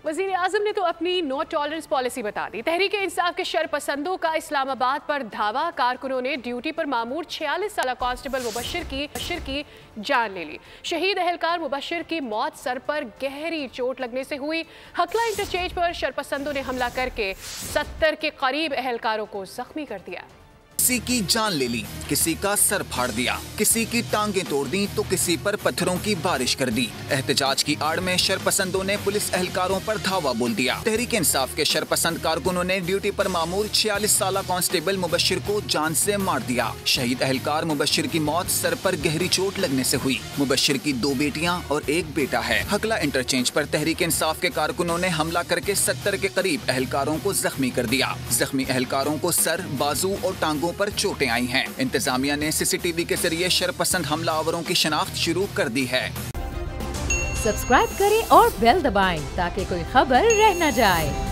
वज़ीर आज़म ने तो अपनी नो टॉलरेंस पॉलिसी बता दी। तहरीक इंसाफ के शरपसंदों का इस्लामाबाद पर धावा। कारकुनों ने ड्यूटी पर मामूर 46 साल कांस्टेबल मुबशर की जान ले ली। शहीद एहलकार मुबशर की मौत सर पर गहरी चोट लगने से हुई। हकला इंटरचेंज पर शरपसंदों ने हमला करके 70 के करीब एहलकारों को जख्मी कर दिया। किसी की जान ले ली, किसी का सर फाड़ दिया, किसी की टांगें तोड़ दी तो किसी पर पत्थरों की बारिश कर दी। एहतजाज की आड़ में शरपसंदों ने पुलिस एहलकारों पर धावा बोल दिया। तहरीक इंसाफ के शरपसंद कारकुनों ने ड्यूटी पर मामूर 46 साल कांस्टेबल मुबशर को जान से मार दिया। शहीद एहलकार मुबशर की मौत सर पर गहरी चोट लगने से हुई। मुबशर की 2 बेटियां और 1 बेटा है। हकला इंटरचेंज पर तहरीक इंसाफ के कारकुनों ने हमला करके 70 के करीब एहलकारों को जख्मी कर दिया। जख्मी एहलकारों को सर, बाजू और टांगों पर चोटें आई हैं। इंतजामिया ने सीसीटीवी के जरिए शरपसंद हमलावरों की शनाख्त शुरू कर दी है। सब्सक्राइब करें और बेल दबाएं ताकि कोई खबर रह न जाए।